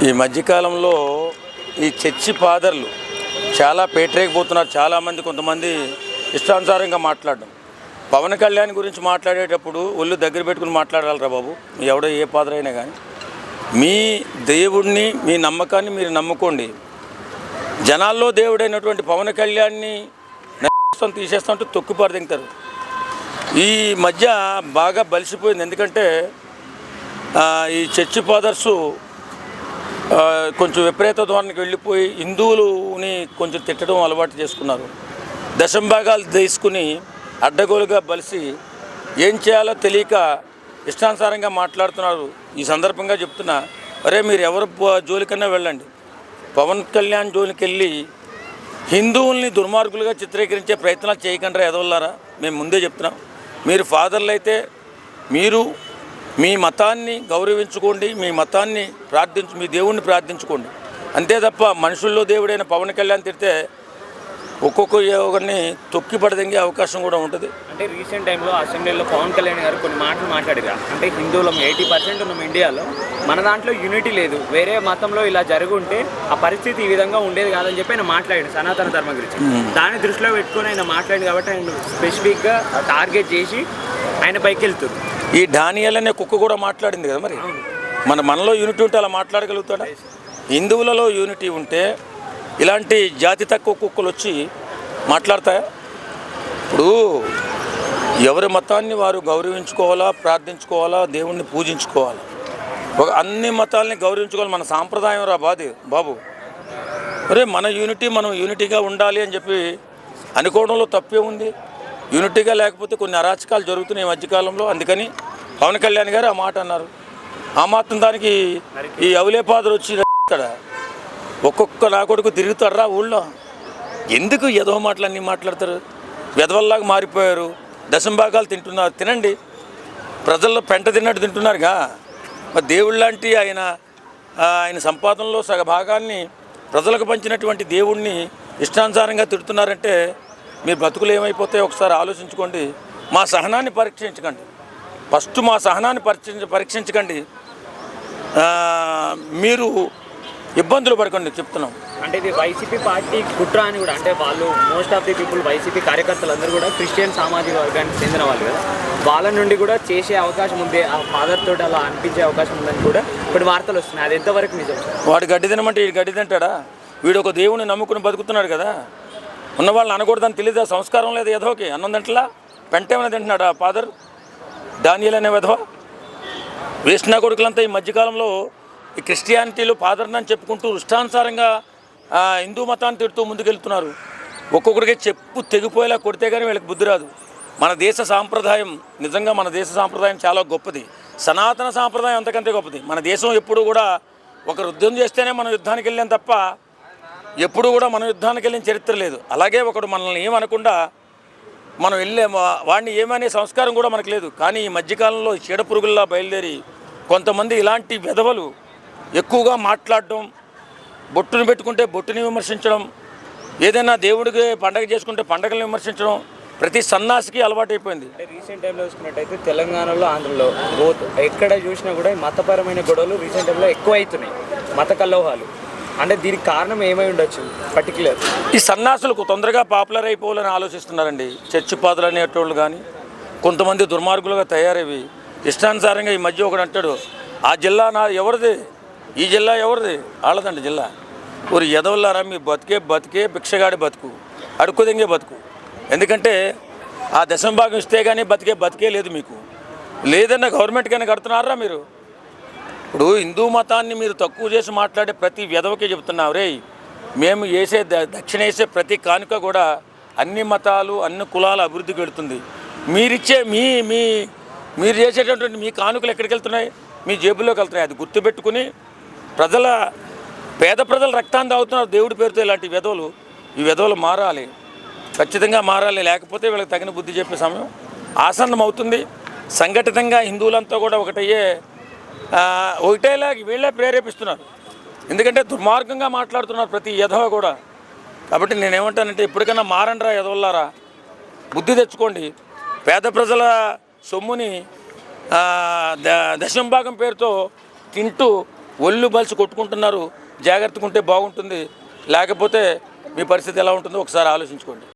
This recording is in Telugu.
ఈ మధ్యకాలంలో ఈ చర్చి ఫాదర్లు చాలా పేటరేకపోతున్నారు. చాలామంది కొంతమంది ఇష్టానుసారంగా మాట్లాడడం. పవన్ కళ్యాణ్ గురించి మాట్లాడేటప్పుడు ఒళ్ళు దగ్గర పెట్టుకుని మాట్లాడాలరా బాబు. ఎవడో ఏ ఫాదర్ అయినా కానీ మీ దేవుడిని, మీ నమ్మకాన్ని మీరు నమ్ముకోండి. జనాల్లో దేవుడైనటువంటి పవన్ కళ్యాణ్ని తీసేస్తుంటే తొక్కిపారు దింగుతారు. ఈ మధ్య బాగా బలిసిపోయింది. ఎందుకంటే ఈ చర్చి ఫాదర్సు కొంచెం విపరీత ధోరణికి వెళ్ళిపోయి హిందువులని కొంచెం తిట్టడం అలవాటు చేసుకున్నారు. దశంభాగాలు తీసుకుని అడ్డగోలుగా బలిసి ఏం చేయాలో తెలియక ఇష్టానుసారంగా మాట్లాడుతున్నారు. ఈ సందర్భంగా చెప్తున్నా, అరే మీరు ఎవరు జోలికన్నా వెళ్ళండి, పవన్ కళ్యాణ్ జోలికి వెళ్ళి హిందువుల్ని దుర్మార్గులుగా చిత్రీకరించే ప్రయత్నాలు చేయకుండా ఎదవల్లారా. మేము ముందే చెప్తున్నాం, మీరు ఫాదర్లు అయితే మీరు మీ మతాన్ని గౌరవించుకోండి, మీ మతాన్ని మీ దేవుణ్ణి ప్రార్థించుకోండి. అంతే తప్ప మనుషుల్లో దేవుడైన పవన్ కళ్యాణ్ తిడితే ఒక్కొక్క యోగాన్ని తొక్కి పడదంగే అవకాశం కూడా ఉంటుంది. అంటే రీసెంట్ టైంలో అసెంబ్లీలో పవన్ కళ్యాణ్ గారు కొన్ని మాటలు మాట్లాడారు. అంటే హిందువులం 80% ఉన్నాం ఇండియాలో, మన దాంట్లో యూనిటీ లేదు, వేరే మతంలో ఇలా జరుగుంటే ఆ పరిస్థితి ఈ విధంగా ఉండేది కాదని చెప్పి ఆయన మాట్లాడాడు సనాతన ధర్మం గురించి. దాన్ని దృష్టిలో పెట్టుకుని ఆయన మాట్లాడింది కాబట్టి ఆయన స్పెసిఫిక్గా టార్గెట్ చేసి ఆయన పైకి వెళ్తుంది. ఈ డానియల్ అనే కుక్క కూడా మాట్లాడింది కదా. మరి మనలో యూనిటీ ఉంటే అలా మాట్లాడగలుగుతాడా? హిందువులలో యూనిటీ ఉంటే ఇలాంటి జాతి తక్కువ కుక్కలు వచ్చి మాట్లాడతాయా? ఇప్పుడు ఎవరి మతాన్ని వారు గౌరవించుకోవాలా, ప్రార్థించుకోవాలా, దేవుణ్ణి పూజించుకోవాలా. అన్ని మతాలని గౌరవించుకోవాలి, మన సాంప్రదాయం రా బాబు. అరే మన యూనిటీ, మనం యూనిటీగా ఉండాలి అని చెప్పి అనుకోవడంలో తప్పే ఉంది. యూనిటీగా లేకపోతే కొన్ని అరాచకాలు జరుగుతున్నాయి ఈ మధ్యకాలంలో. అందుకని పవన్ కళ్యాణ్ గారు ఆ మాట అన్నారు. ఆ మాత్రం దానికి ఈ అవులేపాదులు వచ్చి ఒక్కొక్క నా కొడుకు తిరుగుతారా ఊళ్ళో. ఎందుకు ఎదవ మాటలు అన్నీ మాట్లాడతారు? వెదవల్లాగా మారిపోయారు. దశంభాగాలు తింటున్నారు. తినండి, ప్రజల్లో పెంట తిన్నట్టు తింటున్నారుగా. మరి దేవుడు లాంటి ఆయన సంపాదనలో సగ భాగాన్ని ప్రజలకు పంచినటువంటి దేవుణ్ణి ఇష్టానుసారంగా తిడుతున్నారంటే మీరు బతుకులు ఏమైపోతాయో ఒకసారి ఆలోచించుకోండి. మా సహనాన్ని పరీక్షించకండి. ఫస్ట్ మా సహనాన్ని పరీక్షించకండి. మీరు ఇబ్బందులు పడకండి చెప్తున్నాం. అంటే ఇది వైసీపీ పార్టీ కుట్ర అని కూడా, అంటే వాళ్ళు most of the people YCP కార్యకర్తలందరూ కూడా క్రిస్టియన్ సామాజిక వర్గానికి చెందిన వాళ్ళు కదా, వాళ్ళ నుండి కూడా చేసే అవకాశం ఉంది, ఆ ఫాదర్ తోటి అలా అనిపించే అవకాశం ఉందని కూడా ఇప్పుడు వార్తలు వస్తున్నాయి. అది ఎంతవరకు నిజం? వాడు గడ్డి తినమంటే వీడు గడ్డి తింటాడా? వీడు ఒక దేవుని నమ్ముకుని బతుకుతున్నాడు కదా. ఉన్న వాళ్ళని అనకూడదని తెలియదా? సంస్కారం లేదు ఎదవకి. అన్నం తింటలా పెంటేమైనా తింటున్నాడు ఆ ఫాదర్ డానియల్ అనే వెధవ. వేసిన కొడుకులంతా ఈ మధ్యకాలంలో ఈ క్రిస్టియానిటీలో ఫాదర్ని అని చెప్పుకుంటూ ఇష్టానుసారంగా హిందూ మతాన్ని తిడుతూ ముందుకెళ్తున్నారు. ఒక్కొక్కడికి చెప్పు తెగిపోయేలా కొడితే కానీ వీళ్ళకి బుద్ధి రాదు. మన దేశ సాంప్రదాయం, నిజంగా మన దేశ సాంప్రదాయం చాలా గొప్పది. సనాతన సాంప్రదాయం అంతకంతే గొప్పది. మన దేశం ఎప్పుడు కూడా ఒకరు యుద్ధం చేస్తేనే మనం యుద్ధానికి వెళ్ళాం తప్ప ఎప్పుడు కూడా మనం యుద్ధానికి వెళ్ళిన చరిత్ర లేదు. అలాగే ఒకడు మనల్ని ఏమనకుండా మనం వాడిని ఏమనే సంస్కారం కూడా మనకు లేదు. కానీ ఈ మధ్యకాలంలో చీడపురుగుల్లా బయలుదేరి కొంతమంది ఇలాంటి వెధవలు ఎక్కువగా మాట్లాడడం, బొట్టును పెట్టుకుంటే బొట్టుని విమర్శించడం, ఏదైనా దేవుడికి పండగ చేసుకుంటే పండగలను విమర్శించడం ప్రతి సన్నాసికి అలవాటైపోయింది. రీసెంట్ టైంలో చూసుకున్నట్టయితే తెలంగాణలో, ఆంధ్రలో బోత్ ఎక్కడ చూసినా కూడా మతపరమైన గొడవలు రీసెంట్ టైంలో ఎక్కువ అవుతున్నాయి, మత కలహాలు. అంటే దీనికి కారణం ఏమై ఉండొచ్చు పర్టికులర్? ఈ సన్నాసులకు తొందరగా పాపులర్ అయిపోవాలని ఆలోచిస్తున్నారండి. చర్చి పాదులు అనేటోళ్ళు కానీ కొంతమంది దుర్మార్గులుగా తయారవి ఇష్టానుసారంగా. ఈ మధ్య ఒకడు అంటాడు, ఆ జిల్లా ఎవరిది, ఈ జిల్లా ఎవరిది, వాళ్ళదండి జిల్లా. ఊరు ఎదవల్లారా, మీ బతికే భిక్షగాడి బతుకు, అడుక్కుదెంగే బతుకు. ఎందుకంటే ఆ దశంభాగం ఇస్తే కానీ బతికే లేదు మీకు. లేదన్న గవర్నమెంట్ కానీ కడుతున్నారా మీరు? ఇప్పుడు హిందూ మతాన్ని మీరు తక్కువ చేసి మాట్లాడే ప్రతి విధవకే చెప్తున్నావు, రే మేము దక్షిణ వేసే ప్రతి కానుక కూడా అన్ని మతాలు, అన్ని కులాల అభివృద్ధికి వెళుతుంది. మీరిచ్చే మీరు చేసేటటువంటి మీ కానుకలు ఎక్కడికి వెళ్తున్నాయి? మీ జేబుల్లోకి వెళ్తున్నాయి. అది గుర్తుపెట్టుకుని పేద ప్రజల రక్తాన్ని తాగుతున్నారు దేవుడి పేరుతో ఇలాంటి విధవలు. ఈ విధవలు మారాలి, ఖచ్చితంగా మారాలి. లేకపోతే వీళ్ళకి తగిన బుద్ధి చెప్పే సమయం ఆసన్నం అవుతుంది. సంఘటితంగా హిందువులంతా కూడా ఒకటేలాగా వీళ్ళే ప్రేరేపిస్తున్నారు. ఎందుకంటే దుర్మార్గంగా మాట్లాడుతున్నారు ప్రతి యధవ కూడా. కాబట్టి నేనేమంటానంటే ఇప్పటికైనా మారండ్రా యధవల్లారా, బుద్ధి తెచ్చుకోండి. పేద ప్రజల సొమ్ముని దశంభాగం పేరుతో తింటూ ఒళ్ళు బలిసి కొట్టుకుంటున్నారు. జాగ్రత్తగా ఉంటే బాగుంటుంది, లేకపోతే మీ పరిస్థితి ఎలా ఉంటుందో ఒకసారి ఆలోచించుకోండి.